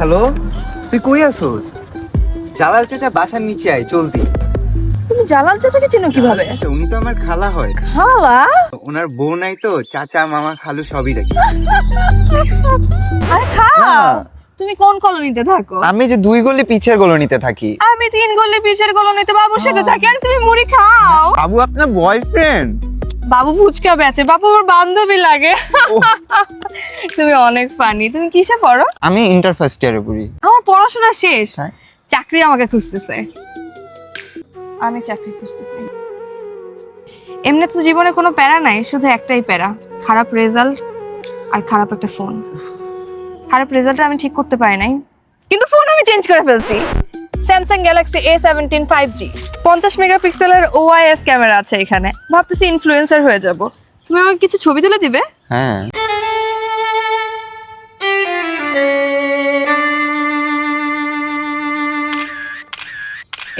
Hello, তুই কই আছোস? জালাল চাচা বাসার নিচে আয় জলদি। তুমি জালাল চাচাকে চিনো কিভাবে? আচ্ছা, উনি তো আমার খালা হয়। খালা? ওনার বউ নাই তো, চাচা মামা খালু সবই রাখি। আরে খাও। তুমি কোন কলোনিতে থাকো? আমি যে 2 গলি পিছের কলোনিতে থাকি। আমি 3 গলি পিছের কলোনিতে বাবুর সাথে থাকি। আর তুমি মুড়ি খাও? বাবু আপনার বয়ফ্রেন্ড? বাবু ফুচকা বেচে, বাবু আমার বান্ধবী লাগে। তুমি অনেক ফানি। তুমি কিসে পড়ো? আমি ইন্টার ফার্স্ট ইয়ারে পড়ি। আমার পড়াশোনা শেষ, হ্যাঁ। চাকরি আমাকে খুঁজতেছে। আমি চাকরি খুঁজতেছি। এমনি তো জীবনে কোনো প্যারা নাই, শুধু একটাই প্যারা, খারাপ রেজাল্ট আর খারাপ একটা ফোন। খারাপ রেজাল্টটা আমি ঠিক করতে পারি নাই, কিন্তু ফোন আমি চেঞ্জ করে ফেলছি। স্যামসাং গ্যালাক্সি A17 5G, 50 মেগাপিক্সেলের OIS ক্যামেরা আছে এখানে। ভাবতেছি ইনফ্লুয়েন্সার হয়ে যাব। তুমি আমাকে কিছু ছবি তুলে দিবে? হ্যাঁ।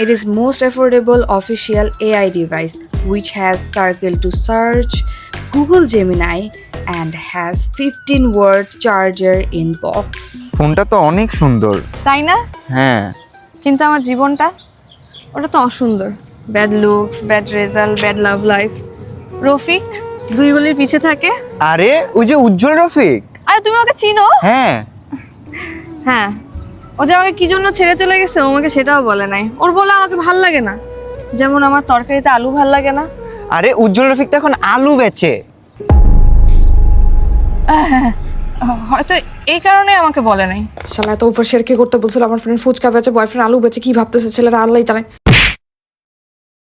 It is most affordable official AI device which has Circle to search, Google Gemini and has 15-watt charger in box. ফোনটা তো অনেক সুন্দর। তাই না? হ্যাঁ। কিন্তু আমার জীবনটা, ওটা তো অসুন্দর। Bad looks, bad result, bad love life. Rafiq 2 গলির পিছে থাকে। আরে ওই যে উজ্জ্বল রফিক। আরে তুমি ওকে চিনো? হ্যাঁ। হ্যাঁ, ও যে আমাকে কি জন্য ছেড়ে চলে গেছে ও আমাকে সেটাও বলে নাই। ওর বলে আমাকে ভাল লাগে না, যেমন আমার তরকারিতে আলু ভাল লাগে না। আরে উজ্জ্বল রফিক তো এখন আলু বেচে। হয়তো এই কারণে আমাকে বলে নাই। শালা তো ওভার শেয়ার কি করতে বলছিল আমার ফ্রেন্ড ফুচকা বেচে, বয়ফ্রেন্ড আলু বেচে, কি ভাবতেছে ছেলেরা আল্লাহই জানে।